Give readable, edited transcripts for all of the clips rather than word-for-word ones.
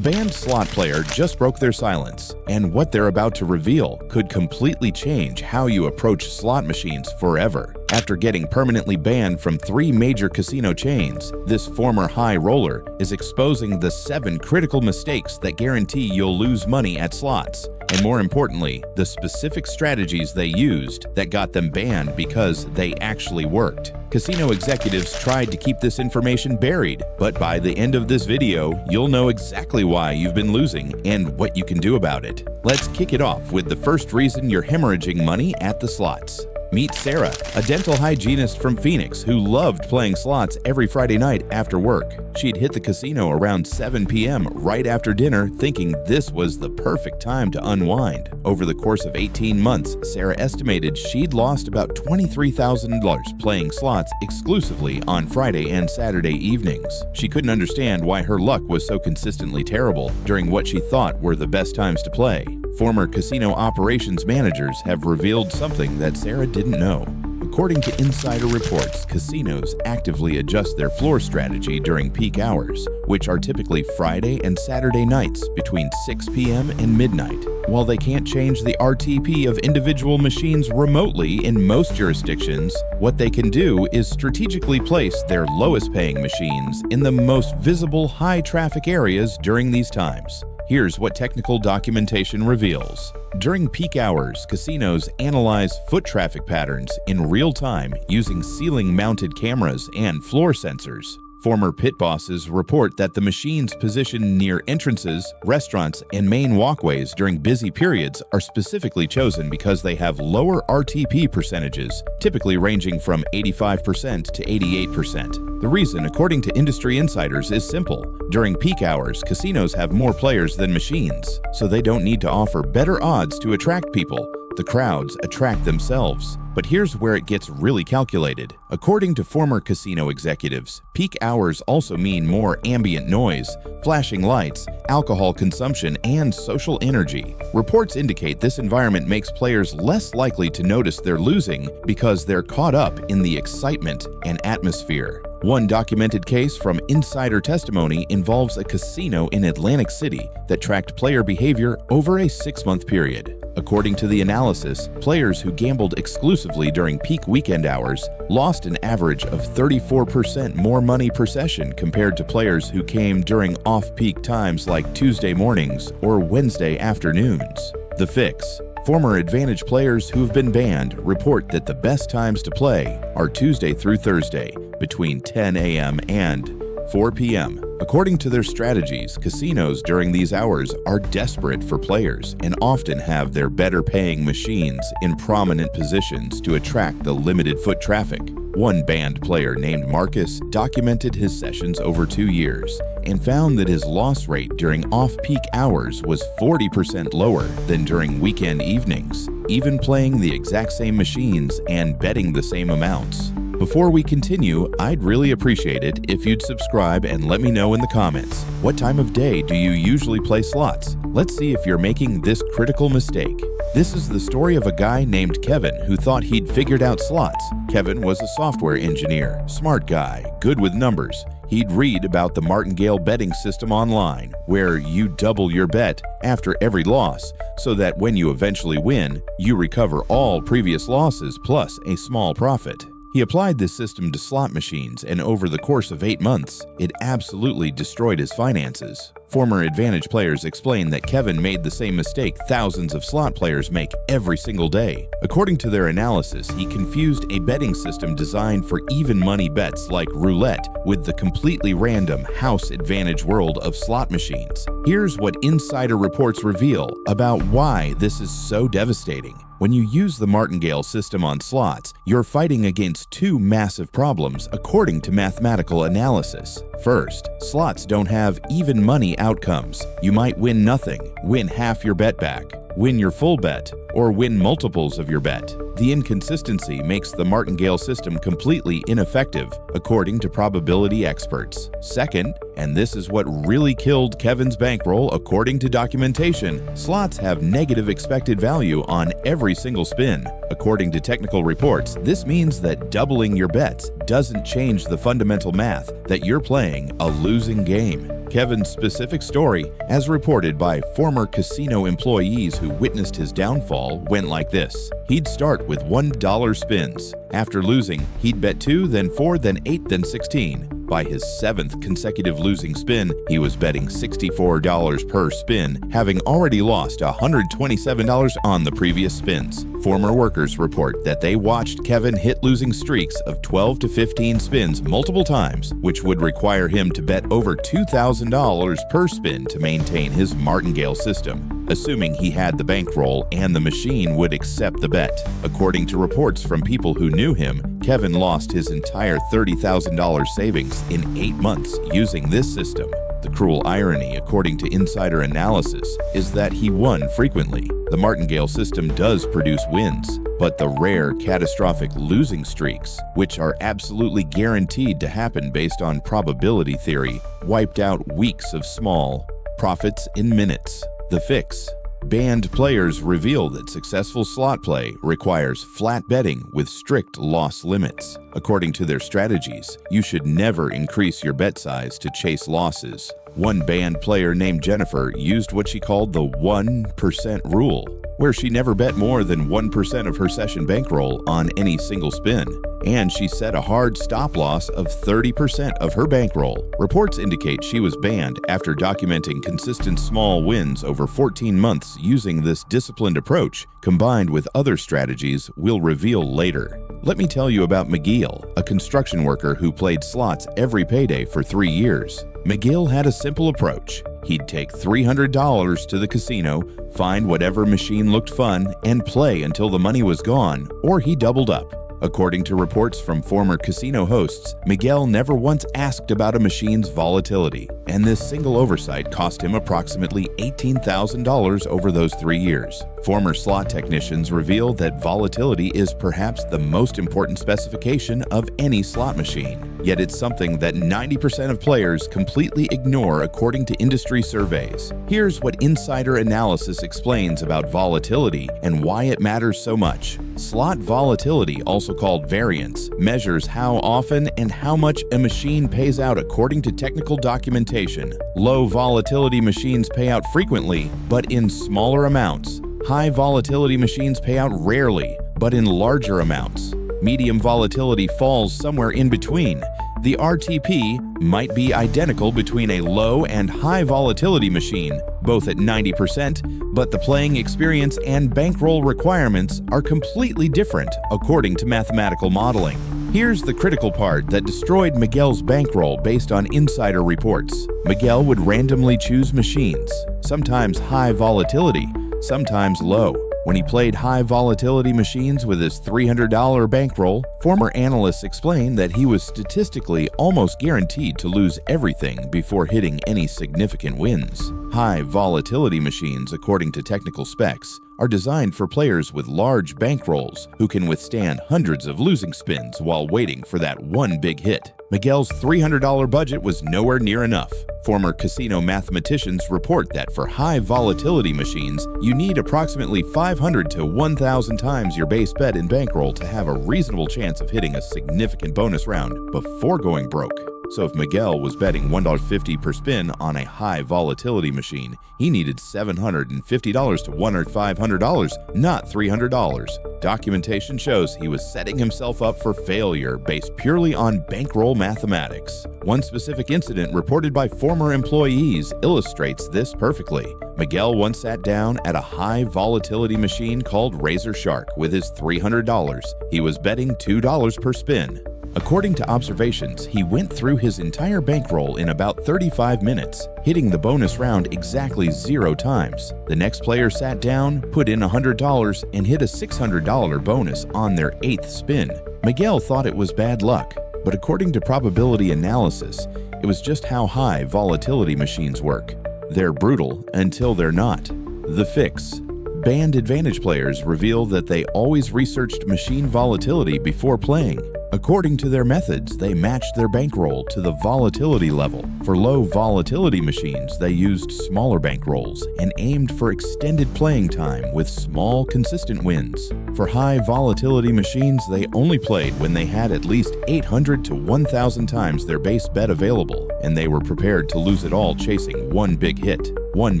A banned slot player just broke their silence, and what they're about to reveal could completely change how you approach slot machines forever. After getting permanently banned from 3 major casino chains, this former high roller is exposing the 7 critical mistakes that guarantee you'll lose money at slots, and more importantly, the specific strategies they used that got them banned because they actually worked. Casino executives tried to keep this information buried, but by the end of this video, you'll know exactly why you've been losing and what you can do about it. Let's kick it off with the first reason you're hemorrhaging money at the slots. Meet Sarah, a dental hygienist from Phoenix who loved playing slots every Friday night after work. She'd hit the casino around 7 p.m. right after dinner, thinking this was the perfect time to unwind. Over the course of 18 months, Sarah estimated she'd lost about $23,000 playing slots exclusively on Friday and Saturday evenings. She couldn't understand why her luck was so consistently terrible during what she thought were the best times to play. Former casino operations managers have revealed something that Sarah didn't know. According to insider reports, casinos actively adjust their floor strategy during peak hours, which are typically Friday and Saturday nights between 6 p.m. and midnight. While they can't change the RTP of individual machines remotely in most jurisdictions, what they can do is strategically place their lowest-paying machines in the most visible high-traffic areas during these times. Here's what technical documentation reveals. During peak hours, casinos analyze foot traffic patterns in real time using ceiling-mounted cameras and floor sensors. Former pit bosses report that the machines positioned near entrances, restaurants, and main walkways during busy periods are specifically chosen because they have lower RTP percentages, typically ranging from 85% to 88%. The reason, according to industry insiders, is simple. During peak hours, casinos have more players than machines, so they don't need to offer better odds to attract people. The crowds attract themselves. But here's where it gets really calculated. According to former casino executives, peak hours also mean more ambient noise, flashing lights, alcohol consumption, and social energy. Reports indicate this environment makes players less likely to notice they're losing because they're caught up in the excitement and atmosphere. One documented case from insider testimony involves a casino in Atlantic City that tracked player behavior over a 6-month period. According to the analysis, players who gambled exclusively during peak weekend hours lost an average of 34% more money per session compared to players who came during off-peak times like Tuesday mornings or Wednesday afternoons. The fix: former Advantage players who've been banned report that the best times to play are Tuesday through Thursday between 10 a.m. and 4 p.m. According to their strategies, casinos during these hours are desperate for players and often have their better-paying machines in prominent positions to attract the limited foot traffic. One banned player named Marcus documented his sessions over 2 years and found that his loss rate during off-peak hours was 40% lower than during weekend evenings, even playing the exact same machines and betting the same amounts. Before we continue, I'd really appreciate it if you'd subscribe and let me know in the comments, what time of day do you usually play slots? Let's see if you're making this critical mistake. This is the story of a guy named Kevin who thought he'd figured out slots. Kevin was a software engineer, smart guy, good with numbers. He'd read about the martingale betting system online, where you double your bet after every loss, so that when you eventually win, you recover all previous losses plus a small profit. He applied this system to slot machines, and over the course of 8 months, it absolutely destroyed his finances. Former Advantage players explain that Kevin made the same mistake thousands of slot players make every single day. According to their analysis, he confused a betting system designed for even money bets like roulette with the completely random house advantage world of slot machines. Here's what insider reports reveal about why this is so devastating. When you use the martingale system on slots, you're fighting against 2 massive problems according to mathematical analysis. First, slots don't have even money outcomes. You might win nothing, win half your bet back, win your full bet, or win multiples of your bet. The inconsistency makes the martingale system completely ineffective, according to probability experts. Second, and this is what really killed Kevin's bankroll according to documentation, slots have negative expected value on every single spin. According to technical reports, this means that doubling your bets doesn't change the fundamental math that you're playing a losing game. Kevin's specific story, as reported by former casino employees who witnessed his downfall, went like this. He'd start with $1 spins. After losing, he'd bet 2, then 4, then 8, then 16. By his 7th consecutive losing spin, he was betting $64 per spin, having already lost $127 on the previous spins. Former workers report that they watched Kevin hit losing streaks of 12 to 15 spins multiple times, which would require him to bet over $2,000 per spin to maintain his martingale system, assuming he had the bankroll and the machine would accept the bet. According to reports from people who knew him, Kevin lost his entire $30,000 savings in 8 months using this system. The cruel irony, according to insider analysis, is that he won frequently. The martingale system does produce wins, but the rare catastrophic losing streaks, which are absolutely guaranteed to happen based on probability theory, wiped out weeks of small profits in minutes. The fix: banned players reveal that successful slot play requires flat betting with strict loss limits. According to their strategies, you should never increase your bet size to chase losses. One banned player named Jennifer used what she called the 1% rule, where she never bet more than 1% of her session bankroll on any single spin, and she set a hard stop loss of 30% of her bankroll. Reports indicate she was banned after documenting consistent small wins over 14 months using this disciplined approach, combined with other strategies we'll reveal later. Let me tell you about McGill, a construction worker who played slots every payday for 3 years. McGill had a simple approach. He'd take $300 to the casino, find whatever machine looked fun, and play until the money was gone, or he doubled up. According to reports from former casino hosts, Miguel never once asked about a machine's volatility, and this single oversight cost him approximately $18,000 over those 3 years. Former slot technicians reveal that volatility is perhaps the most important specification of any slot machine. Yet it's something that 90% of players completely ignore according to industry surveys. Here's what insider analysis explains about volatility and why it matters so much. Slot volatility, also called variance, measures how often and how much a machine pays out according to technical documentation. Low volatility machines pay out frequently, but in smaller amounts. High volatility machines pay out rarely, but in larger amounts. Medium volatility falls somewhere in between. The RTP might be identical between a low and high volatility machine, both at 90%, but the playing experience and bankroll requirements are completely different according to mathematical modeling. Here's the critical part that destroyed Miguel's bankroll based on insider reports. Miguel would randomly choose machines, sometimes high volatility, sometimes low. When he played high volatility machines with his $300 bankroll, former analysts explained that he was statistically almost guaranteed to lose everything before hitting any significant wins. High volatility machines, according to technical specs, are designed for players with large bankrolls who can withstand hundreds of losing spins while waiting for that one big hit. Miguel's $300 budget was nowhere near enough. Former casino mathematicians report that for high volatility machines, you need approximately 500 to 1,000 times your base bet in bankroll to have a reasonable chance of hitting a significant bonus round before going broke. So if Miguel was betting $1.50 per spin on a high volatility machine, he needed $750 to $500, not $300. Documentation shows he was setting himself up for failure based purely on bankroll mathematics. One specific incident reported by former employees illustrates this perfectly. Miguel once sat down at a high volatility machine called Razor Shark with his $300. He was betting $2 per spin. According to observations, he went through his entire bankroll in about 35 minutes, hitting the bonus round exactly 0 times. The next player sat down, put in $100, and hit a $600 bonus on their 8th spin. Miguel thought it was bad luck, but according to probability analysis, it was just how high volatility machines work. They're brutal until they're not. The fix: Banned advantage players reveal that they always researched machine volatility before playing. According to their methods, they matched their bankroll to the volatility level. For low volatility machines, they used smaller bankrolls and aimed for extended playing time with small, consistent wins. For high volatility machines, they only played when they had at least 800 to 1,000 times their base bet available, and they were prepared to lose it all chasing one big hit. One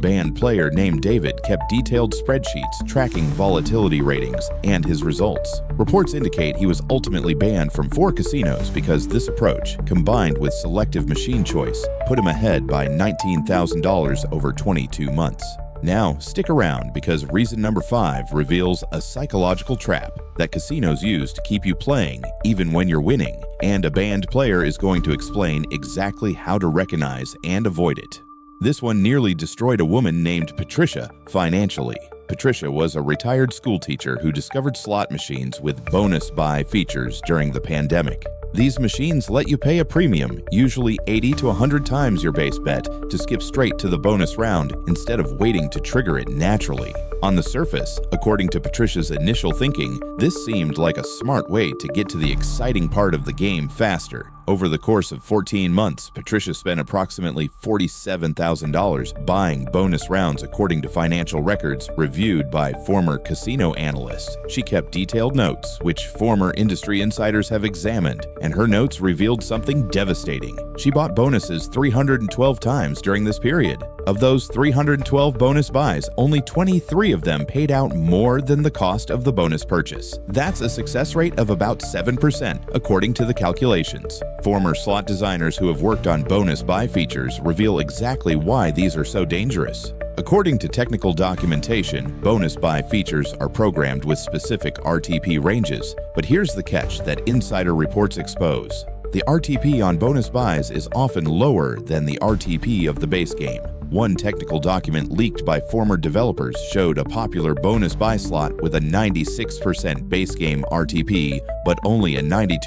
banned player named David kept detailed spreadsheets tracking volatility ratings and his results. Reports indicate he was ultimately banned from 4 casinos because this approach, combined with selective machine choice, put him ahead by $19,000 over 22 months. Now, stick around because reason number 5 reveals a psychological trap that casinos use to keep you playing even when you're winning, and a banned player is going to explain exactly how to recognize and avoid it. This one nearly destroyed a woman named Patricia financially. Patricia was a retired school teacher who discovered slot machines with bonus buy features during the pandemic. These machines let you pay a premium, usually 80 to 100 times your base bet, to skip straight to the bonus round instead of waiting to trigger it naturally. On the surface, according to Patricia's initial thinking, this seemed like a smart way to get to the exciting part of the game faster. Over the course of 14 months, Patricia spent approximately $47,000 buying bonus rounds according to financial records reviewed by former casino analysts. She kept detailed notes, which former industry insiders have examined, and her notes revealed something devastating. She bought bonuses 312 times during this period. Of those 312 bonus buys, only 23 of them paid out more than the cost of the bonus purchase. That's a success rate of about 7%, according to the calculations. Former slot designers who have worked on bonus buy features reveal exactly why these are so dangerous. According to technical documentation, bonus buy features are programmed with specific RTP ranges, but here's the catch that insider reports expose. The RTP on bonus buys is often lower than the RTP of the base game. One technical document leaked by former developers showed a popular bonus buy slot with a 96% base game RTP, but only a 92%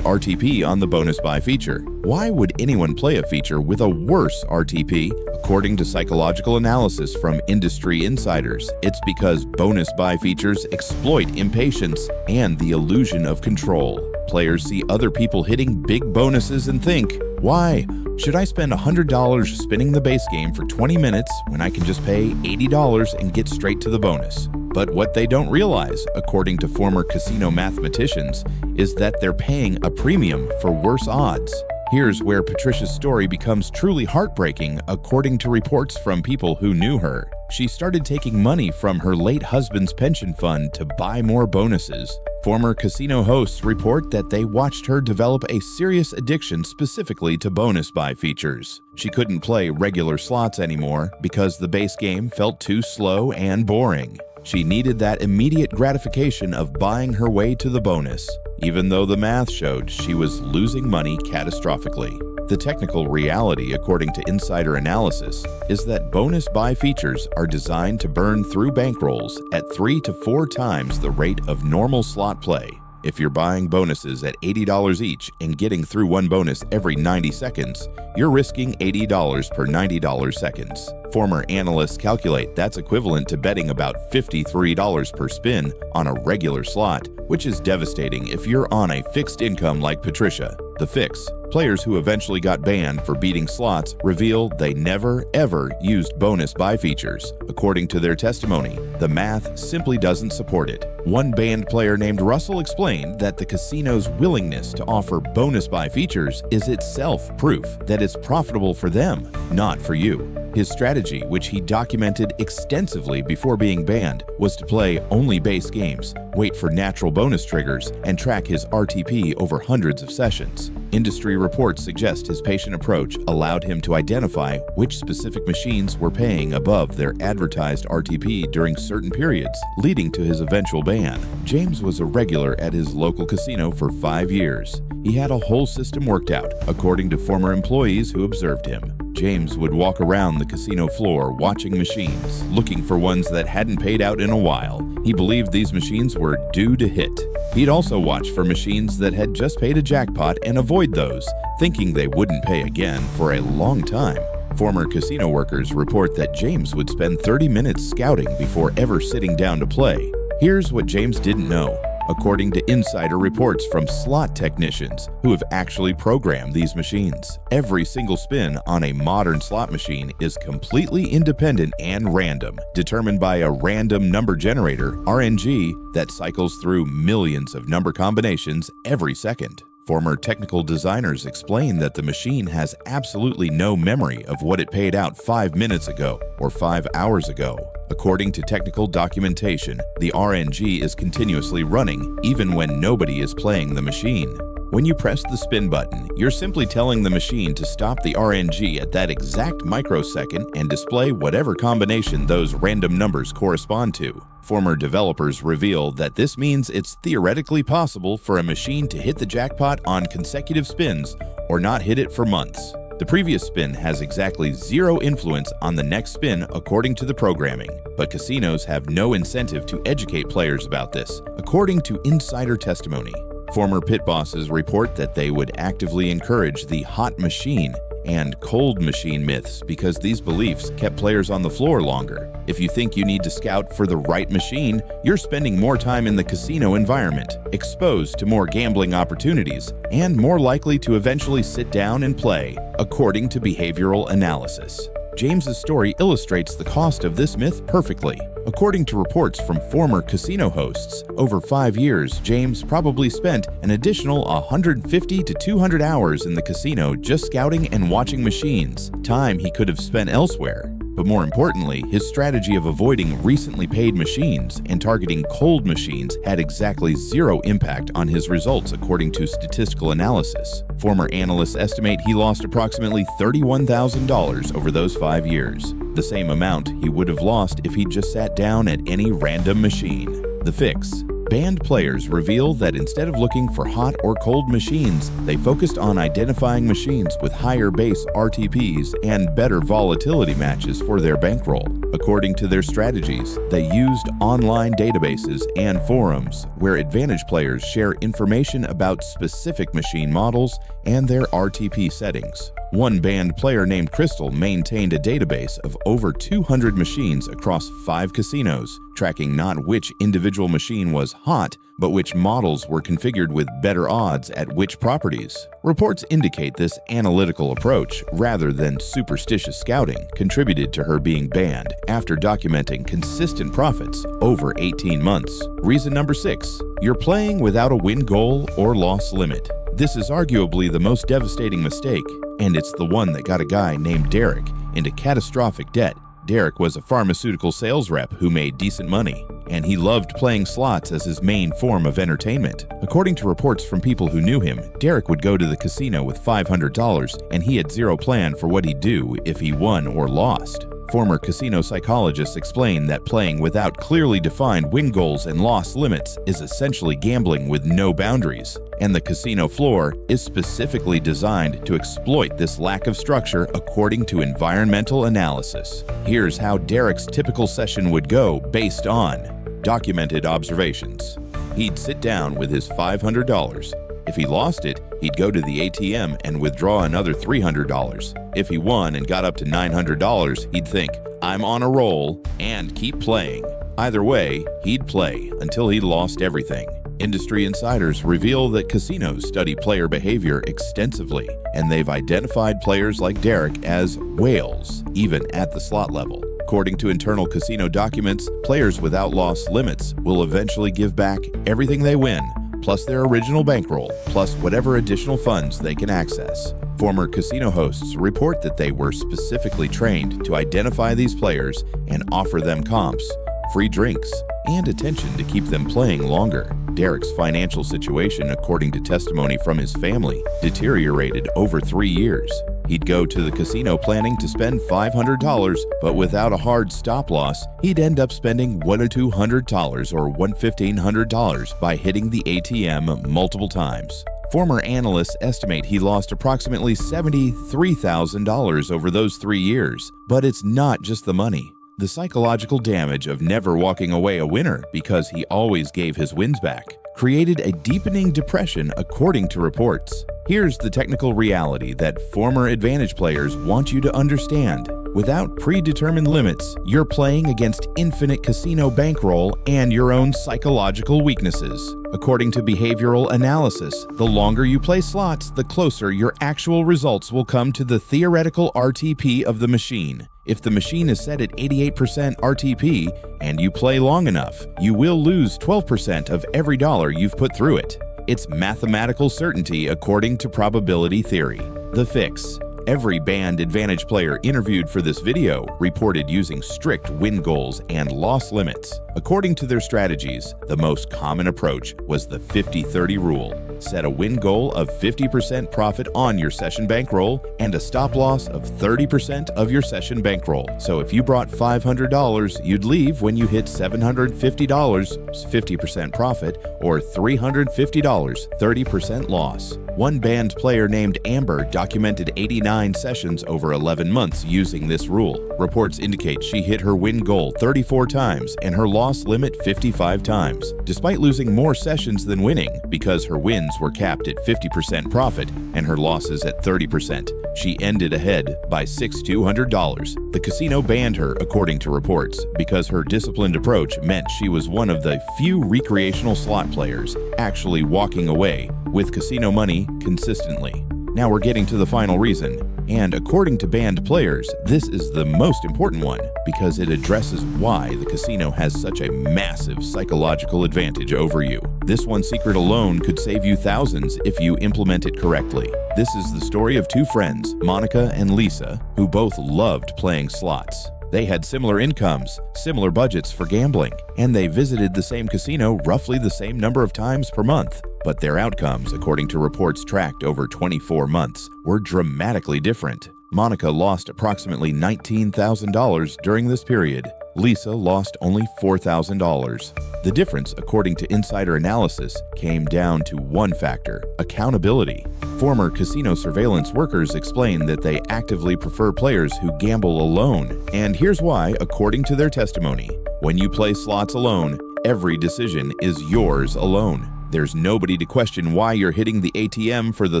RTP on the bonus buy feature. Why would anyone play a feature with a worse RTP? According to psychological analysis from industry insiders, it's because bonus buy features exploit impatience and the illusion of control. Players see other people hitting big bonuses and think, why? Should I spend $100 spinning the base game for 20 minutes when I can just pay $80 and get straight to the bonus? But what they don't realize, according to former casino mathematicians, is that they're paying a premium for worse odds. Here's where Patricia's story becomes truly heartbreaking, according to reports from people who knew her. She started taking money from her late husband's pension fund to buy more bonuses. Former casino hosts report that they watched her develop a serious addiction specifically to bonus buy features. She couldn't play regular slots anymore because the base game felt too slow and boring. She needed that immediate gratification of buying her way to the bonus, even though the math showed she was losing money catastrophically. The technical reality, according to insider analysis, is that bonus buy features are designed to burn through bankrolls at 3 to 4 times the rate of normal slot play. If you're buying bonuses at $80 each and getting through one bonus every 90 seconds, you're risking $80 per $90 seconds. Former analysts calculate that's equivalent to betting about $53 per spin on a regular slot, which is devastating if you're on a fixed income like Patricia. The fix: players who eventually got banned for beating slots reveal they never, ever used bonus buy features. According to their testimony, the math simply doesn't support it. One banned player named Russell explained that the casino's willingness to offer bonus buy features is itself proof that it's profitable for them, not for you. His strategy, which he documented extensively before being banned, was to play only base games, wait for natural bonus triggers, and track his RTP over hundreds of sessions. Industry reports suggest his patient approach allowed him to identify which specific machines were paying above their advertised RTP during certain periods, leading to his eventual ban. James was a regular at his local casino for 5 years. He had a whole system worked out, according to former employees who observed him. James would walk around the casino floor watching machines, looking for ones that hadn't paid out in a while. He believed these machines were due to hit. He'd also watch for machines that had just paid a jackpot and avoid those, thinking they wouldn't pay again for a long time. Former casino workers report that James would spend 30 minutes scouting before ever sitting down to play. Here's what James didn't know, according to insider reports from slot technicians who have actually programmed these machines. Every single spin on a modern slot machine is completely independent and random, determined by a random number generator, RNG, that cycles through millions of number combinations every second. Former technical designers explain that the machine has absolutely no memory of what it paid out 5 minutes ago or 5 hours ago. According to technical documentation, the RNG is continuously running even when nobody is playing the machine. When you press the spin button, you're simply telling the machine to stop the RNG at that exact microsecond and display whatever combination those random numbers correspond to. Former developers reveal that this means it's theoretically possible for a machine to hit the jackpot on consecutive spins or not hit it for months. The previous spin has exactly zero influence on the next spin according to the programming, but casinos have no incentive to educate players about this, according to insider testimony. Former pit bosses report that they would actively encourage the hot machine and cold machine myths because these beliefs kept players on the floor longer. If you think you need to scout for the right machine, you're spending more time in the casino environment, exposed to more gambling opportunities, and more likely to eventually sit down and play, according to behavioral analysis. James's story illustrates the cost of this myth perfectly. According to reports from former casino hosts, over 5 years, James probably spent an additional 150 to 200 hours in the casino just scouting and watching machines, time he could have spent elsewhere. But more importantly, his strategy of avoiding recently paid machines and targeting cold machines had exactly zero impact on his results according to statistical analysis. Former analysts estimate he lost approximately $31,000 over those 5 years, the same amount he would have lost if he just sat down at any random machine. The fix. Banned players reveal that instead of looking for hot or cold machines, they focused on identifying machines with higher base RTPs and better volatility matches for their bankroll. According to their strategies, they used online databases and forums where advantage players share information about specific machine models and their RTP settings. One banned player named Crystal maintained a database of over 200 machines across 5 casinos, tracking not which individual machine was hot, but which models were configured with better odds at which properties. Reports indicate this analytical approach, rather than superstitious scouting, contributed to her being banned after documenting consistent profits over 18 months. Reason number 6. You're playing without a win goal or loss limit. This is arguably the most devastating mistake, and it's the one that got a guy named Derek into catastrophic debt. Derek was a pharmaceutical sales rep who made decent money, and he loved playing slots as his main form of entertainment. According to reports from people who knew him, Derek would go to the casino with $500, and he had zero plan for what he'd do if he won or lost. Former casino psychologists explain that playing without clearly defined win goals and loss limits is essentially gambling with no boundaries, and the casino floor is specifically designed to exploit this lack of structure according to environmental analysis. Here's how Derek's typical session would go based on documented observations. He'd sit down with his $500. If he lost it, he'd go to the ATM and withdraw another $300. If he won and got up to $900, he'd think, "I'm on a roll," and keep playing. Either way, he'd play until he lost everything. Industry insiders reveal that casinos study player behavior extensively, and they've identified players like Derek as whales, even at the slot level. According to internal casino documents, players without loss limits will eventually give back everything they win, plus their original bankroll, plus whatever additional funds they can access. Former casino hosts report that they were specifically trained to identify these players and offer them comps, free drinks, and attention to keep them playing longer. Derek's financial situation, according to testimony from his family, deteriorated over 3 years. He'd go to the casino planning to spend $500, but without a hard stop loss, he'd end up spending $100 to $200 or $1,500 by hitting the ATM multiple times. Former analysts estimate he lost approximately $73,000 over those 3 years. But it's not just the money. The psychological damage of never walking away a winner because he always gave his wins back created a deepening depression according to reports. Here's the technical reality that former advantage players want you to understand. Without predetermined limits, you're playing against infinite casino bankroll and your own psychological weaknesses. According to behavioral analysis, the longer you play slots, the closer your actual results will come to the theoretical RTP of the machine. If the machine is set at 88% RTP and you play long enough, you will lose 12% of every dollar you've put through it. It's mathematical certainty according to probability theory. The fix. Every banned advantage player interviewed for this video reported using strict win goals and loss limits. According to their strategies, the most common approach was the 50-30 rule. Set a win goal of 50% profit on your session bankroll and a stop loss of 30% of your session bankroll. So if you brought $500, you'd leave when you hit $750, 50% profit, or $350, 30% loss. One banned player named Amber documented 89 sessions over 11 months using this rule. Reports indicate she hit her win goal 34 times and her loss limit 55 times, despite losing more sessions than winning because her wins were capped at 50% profit and her losses at 30%. She ended ahead by $6,200. The casino banned her, according to reports, because her disciplined approach meant she was one of the few recreational slot players actually walking away with casino money consistently. Now we're getting to the final reason, and according to banned players, this is the most important one because it addresses why the casino has such a massive psychological advantage over you. This one secret alone could save you thousands if you implement it correctly. This is the story of two friends, Monica and Lisa, who both loved playing slots. They had similar incomes, similar budgets for gambling, and they visited the same casino roughly the same number of times per month. But their outcomes, according to reports tracked over 24 months, were dramatically different. Monica lost approximately $19,000 during this period. Lisa lost only $4,000. The difference, according to insider analysis, came down to one factor: accountability. Former casino surveillance workers explain that they actively prefer players who gamble alone. And here's why, according to their testimony. When you play slots alone, every decision is yours alone. There's nobody to question why you're hitting the ATM for the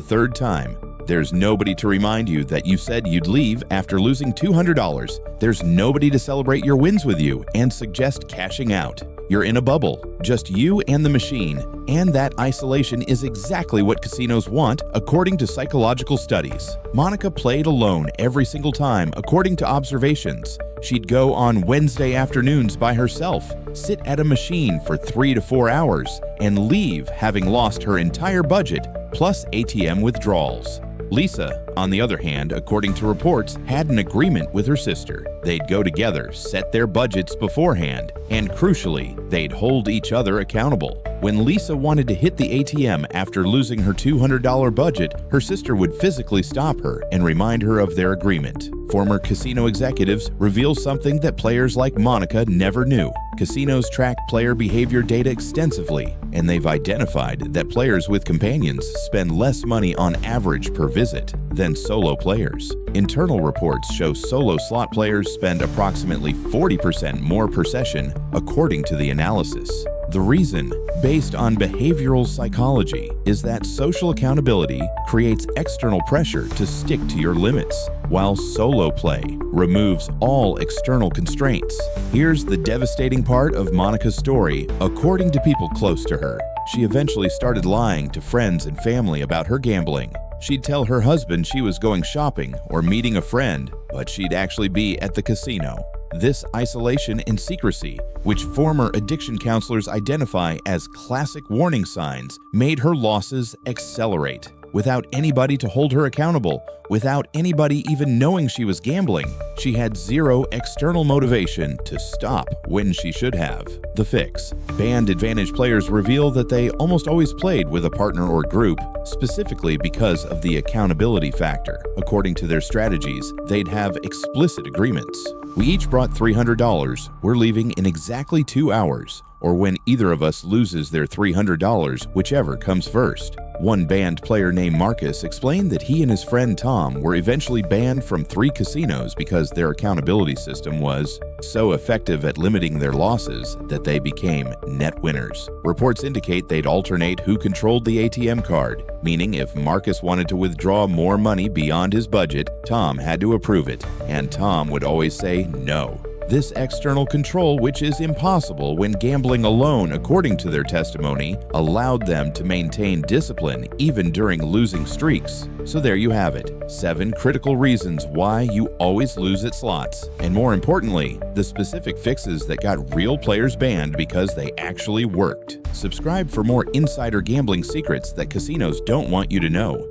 third time. There's nobody to remind you that you said you'd leave after losing $200. There's nobody to celebrate your wins with you and suggest cashing out. You're in a bubble, just you and the machine, and that isolation is exactly what casinos want, according to psychological studies. Monica played alone every single time, according to observations. She'd go on Wednesday afternoons by herself, sit at a machine for 3 to 4 hours, and leave having lost her entire budget, plus ATM withdrawals. Lisa, on the other hand, according to reports, had an agreement with her sister. They'd go together, set their budgets beforehand, and crucially, they'd hold each other accountable. When Lisa wanted to hit the ATM after losing her $200 budget, her sister would physically stop her and remind her of their agreement. Former casino executives reveal something that players like Monica never knew. Casinos track player behavior data extensively, and they've identified that players with companions spend less money on average per visit than solo players. Internal reports show solo slot players spend approximately 40% more per session, according to the analysis. The reason, based on behavioral psychology, is that social accountability creates external pressure to stick to your limits, while solo play removes all external constraints. Here's the devastating part of Monica's story, according to people close to her. She eventually started lying to friends and family about her gambling. She'd tell her husband she was going shopping or meeting a friend, but she'd actually be at the casino. This isolation and secrecy, which former addiction counselors identify as classic warning signs, made her losses accelerate. Without anybody to hold her accountable, without anybody even knowing she was gambling, she had zero external motivation to stop when she should have. The fix. Banned advantage players reveal that they almost always played with a partner or group, specifically because of the accountability factor. According to their strategies, they'd have explicit agreements. We each brought $300. We're leaving in exactly 2 hours, or when either of us loses their $300, whichever comes first. One banned player named Marcus explained that he and his friend Tom were eventually banned from 3 casinos because their accountability system was so effective at limiting their losses that they became net winners. Reports indicate they'd alternate who controlled the ATM card, meaning if Marcus wanted to withdraw more money beyond his budget, Tom had to approve it, and Tom would always say no. This external control, which is impossible when gambling alone, according to their testimony, allowed them to maintain discipline even during losing streaks. So there you have it, 7 critical reasons why you always lose at slots. And more importantly, the specific fixes that got real players banned because they actually worked. Subscribe for more insider gambling secrets that casinos don't want you to know.